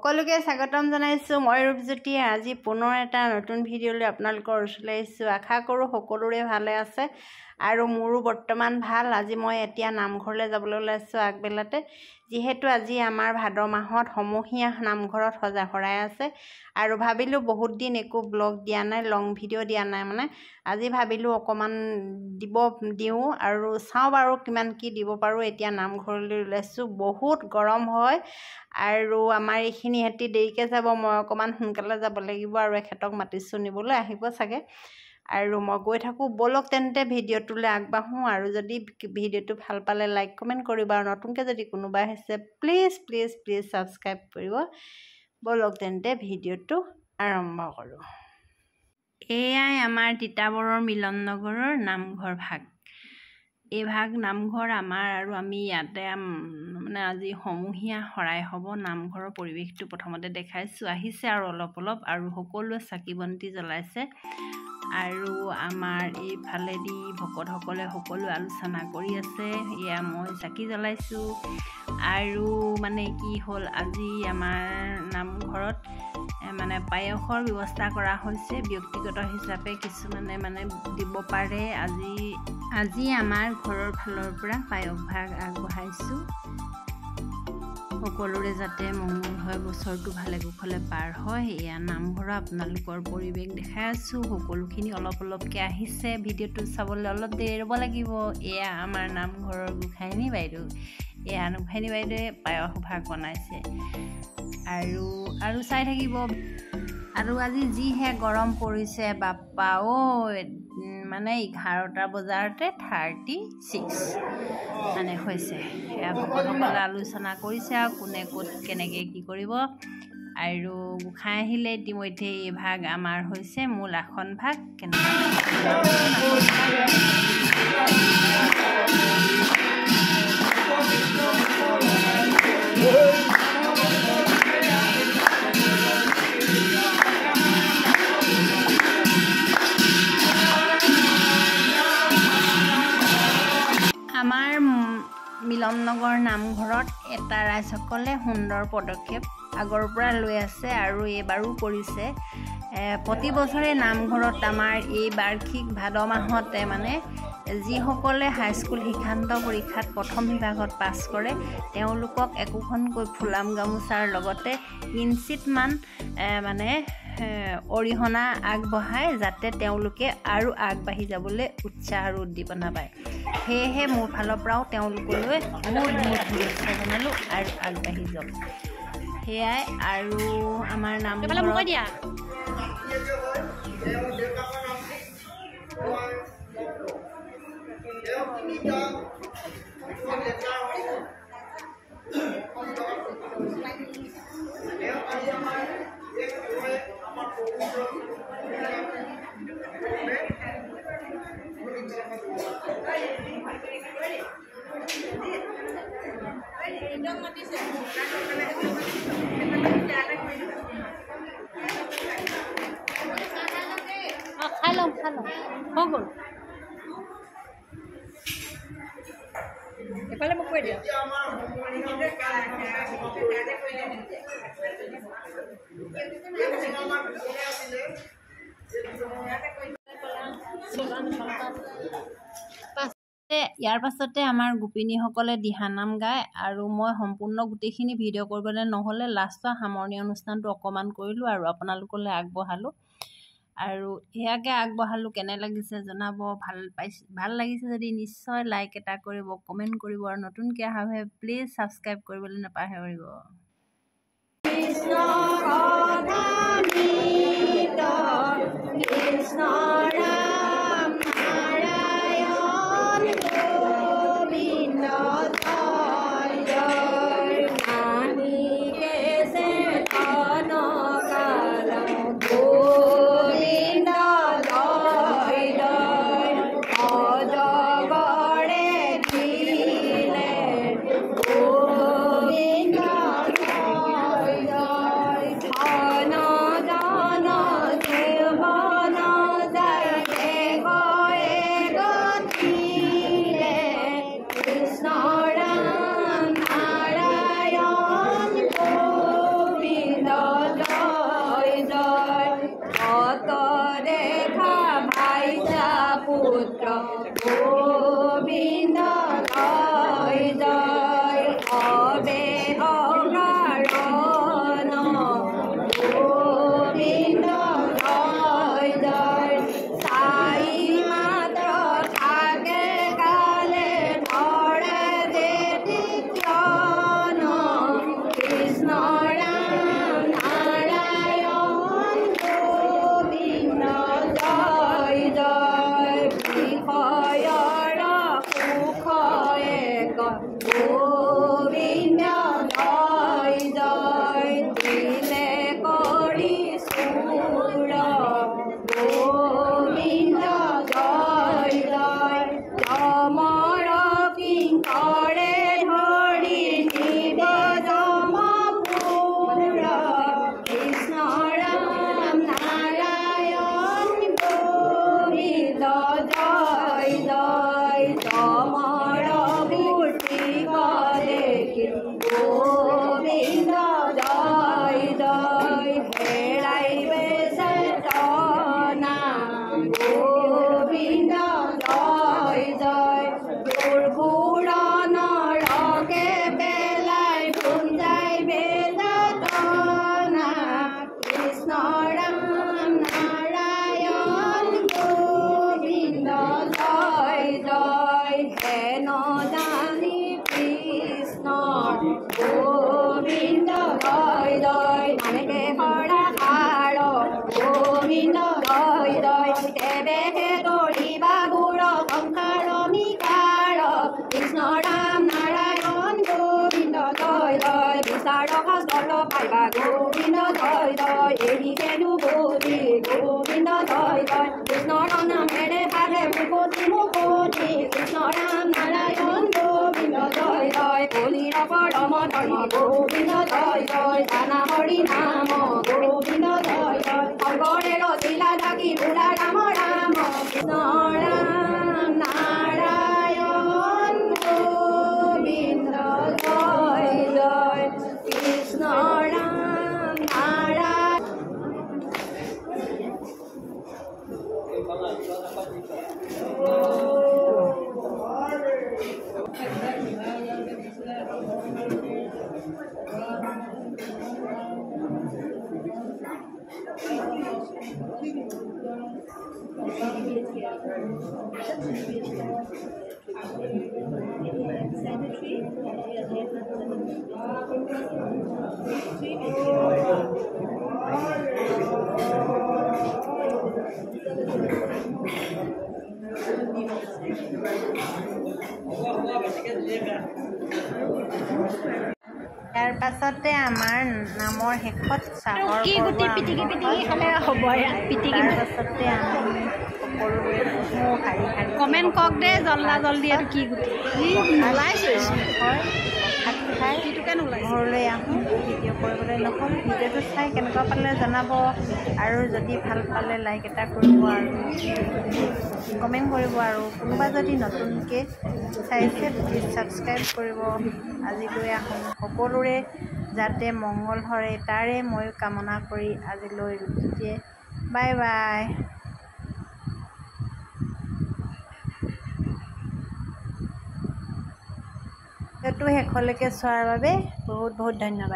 সকলোকে স্বাগতম জনাইছোঁ। মই ৰূপজ্যোতি। আজি পুনৰ এটা নতুন ভিডিঅ'লৈ আপোনালোকৰ ওচৰলৈ আহিছোঁ। আশা কৰোঁ সকলোৰে ভালে আছে আৰু মোৰো বৰ্তমান ভাল। আজি মই এতিয়া নামঘৰলৈ যাবলৈ ওলাইছোঁ আগবেলাতে, যিহেতু আজি আমাৰ ভাদ মাহত সমূহীয়া নামঘৰত সজা সৰাই আছে আৰু ভাবিলোঁ বহুত দিন একো ব্লগ দিয়া নাই, লং ভিডিঅ' দিয়া নাই, মানে আজি ভাবিলোঁ অকণমান দিওঁ আৰু চাওঁ বাৰু কিমান কি দিব পাৰোঁ। এতিয়া নামঘৰলৈ ওলাইছোঁ, বহুত গৰম হয় আৰু আমাৰ এইখিনি সিহঁতি দেৰিকৈ যাব, মই অকণমান সোনকালে যাব লাগিব আৰু এখেতক মাতিছোঁ নিবলৈ, আহিব চাগে আৰু মই গৈ থাকোঁ। ব'লক তেন্তে ভিডিঅ'টোলৈ আগবাঢ়োঁ আৰু যদি ভিডিঅ'টো ভাল পালে লাইক কমেণ্ট কৰিব আৰু নতুনকৈ যদি কোনোবা আহিছে প্লিজ প্লিজ প্লিজ ছাবস্ক্ৰাইব কৰিব। ব'লক তেন্তে ভিডিঅ'টো আৰম্ভ কৰোঁ। এয়াই আমাৰ তিতাবৰৰ মিলন নগৰৰ নামঘৰ ভাগ। এই ভাগ নামঘৰ আমাৰ আৰু আমি ইয়াতে মানে আজি সমূহীয়া শৰাই হ'ব। নামঘৰৰ পৰিৱেশটো প্ৰথমতে দেখাইছোঁ, আহিছে আৰু অলপ অলপ আৰু সকলোৱে চাকি বন্তি জ্বলাইছে আৰু আমাৰ এইফালেদি ভকতসকলে সকলো আলোচনা কৰি আছে। এয়া মই চাকি জ্বলাইছোঁ আৰু মানে কি হ'ল, আজি আমাৰ নামঘৰত মানে পায়সৰ ব্যৱস্থা কৰা হৈছে। ব্যক্তিগত হিচাপে কিছুমানে মানে দিব পাৰে। আজি আমাৰ ঘৰৰ ফালৰ পৰা পায়স ভাগ আগবঢ়াইছোঁ। সকলোৰে যাতে মংগল হয়, বছৰটো ভালে কুশলে পাৰ হয়। এয়া নামঘৰৰ আপোনালোকৰ পৰিৱেশ দেখাই আছোঁ। সকলোখিনি অলপ অলপকৈ আহিছে। ভিডিঅ'টো চাবলৈ অলপ দেৰি ৰ'ব লাগিব। এয়া আমাৰ নামঘৰৰ গোসাঁনী বাইদেউ, এয়া গোসাঁনী বাইদেৱে পায়স ভাগ বনাইছে আৰু চাই থাকিব। আৰু আজি যিহে গৰম পৰিছে বাপ্পা ঐ, মানে 11টা বজাতে 36 মানে হৈছে। এয়া ভকতসকলে আলোচনা কৰিছে আৰু কোনে ক'ত কেনেকৈ কি কৰিব। আৰু গোসাঁই আহিলে ইতিমধ্যে এই ভাগ আমাৰ হৈছে মূল আসন ভাগ। আমাৰ মিলন নগৰ নামঘৰত এটা ৰাইজসকলে সুন্দৰ পদক্ষেপ আগৰ পৰা লৈ আছে আৰু এইবাৰো কৰিছে। প্ৰতি বছৰে নামঘৰত আমাৰ এই বাৰ্ষিক ভাদ মাহতে মানে যিসকলে হাইস্কুল শিক্ষান্ত পৰীক্ষাত প্ৰথম বিভাগত পাছ কৰে তেওঁলোকক একোখনকৈ ফুলাম গামোচাৰ লগতে কিঞ্চিতমান মানে অৰিহণা আগবঢ়ায়, যাতে তেওঁলোকে আৰু আগবাঢ়ি যাবলৈ উৎসাহ আৰু উদ্দীপনা পায়। সেয়েহে মোৰ ফালৰ পৰাও তেওঁলোকলৈ বহুত শুভেচ্ছা জনালোঁ আৰু আগবাঢ়ি যাওক। সেয়াই আৰু আমাৰ নামঘৰত খাই লওঁ হৈ গ'ল। এফালে মোক কৈ দিয়া। ইয়াৰ পাছতে আমাৰ গোপিনীসকলে দিহানাম গায় আৰু মই সম্পূৰ্ণ গোটেইখিনি ভিডিঅ' কৰিবলৈ নহ'লে লাষ্টৰ সামৰণি অনুষ্ঠানটো অকণমান কৰিলোঁ আৰু আপোনালোকলৈ আগবঢ়ালোঁ আৰু সেয়াকে আগবঢ়ালোঁ। কেনে লাগিছে জনাব। ভাল লাগিছে যদি নিশ্চয় লাইক এটা কৰিব, কমেণ্ট কৰিব আৰু নতুনকৈ অহা প্লিজ ছাবস্ক্ৰাইব কৰিবলৈ নাপাহৰিব। No. পুত্ৰ গোবিন্দ জয় জয় অবে অকাৰণ গোবিন্দ জয় জয় চাই মাত্ৰ থাকে কালে ধৰে যেতি কিয়ন কৃষ্ণ ৰাম নাৰায়ণ গোবিন্দ জয় জয় বিষয়ৰ সুখ এক গোবিন্দ জয় জয় দিলে কৰি চুৰ গোবিন্দ জয় জয় যমৰ কিংকৰে ধৰি নিব যমপুৰ কৃষ্ণ ৰাম নাৰায়ণ গোবিন্দ জয় জয় যমৰ মূৰ্তি দেখি গোবিন্দ জয় জয় হেৰাইবে চেতনা গোবিন্দ জয় জয় দুৰ্ঘূৰণ ৰকে পেলাই ভুঞ্জাই বেদনা কৃষ্ণ ৰাম নাৰায়ণ গোবিন্দ জয় জয় হেন জানি কৃষ্ণ গোবিন্দ জয় জয় নামে হৰা হাৰ গোবিন্দ জয় জয় দেৱে দৌৰিবা গুৰ সংসাৰ নিকাৰ কৃষ্ণ ৰাম নাৰায়ণ গোবিন্দ জয় জয় বিচাৰ শাস্ত্ৰত পাইবা গোবিন্দ জয় জয় এৰি হেনো গতি গোবিন্দ জয় জয় কৃষ্ণৰ নামেৰে ভাগে মুকতি মুকতি কৃষ্ণ ৰাম নাৰায়ণ গোবিন্দ জয় জয় কলিৰ পৰম ধৰ্ম গোবিন্দ জয় জয় জানা হৰি নাম গোবিন্দ জয় জয় শংকৰে ৰচিলা থাকি বুঢ়া ৰাম ৰাম কৃষ্ণ ৰাম নাৰায়ণ গোবিন্দ জয় জয় কৃষ্ণ ৰাম নাৰায়ণ ইয়াৰ পাছতে আমাৰ নামৰ শেষত চাহৰ তাৰপাছতে আমি সকলোৱে শাৰী শাৰী কমেণ্ট কওক দে জল্দা জল্দি এইটো কি গুটি ঘৰলৈ আহোঁ ভিডিঅ' কৰিবলৈ নকওঁ ভিডিঅ'টো চাই কেনেকুৱা পালে জনাব আৰু যদি ভাল পালে লাইক এটা কৰিব আৰু কমেণ্ট কৰিব আৰু কোনোবা যদি নতুনকৈ চাইছে প্লিজ ছাবস্ক্ৰাইব কৰিব আজিলৈ আহোঁ সকলোৰে যাতে মংগল হৰে তাৰে মই কামনা কৰি আজিলৈ দিয়ে বাই বাই ভিডিঅ'টো শেষলৈকে চোৱাৰ বাবে বহুত বহুত ধন্যবাদ।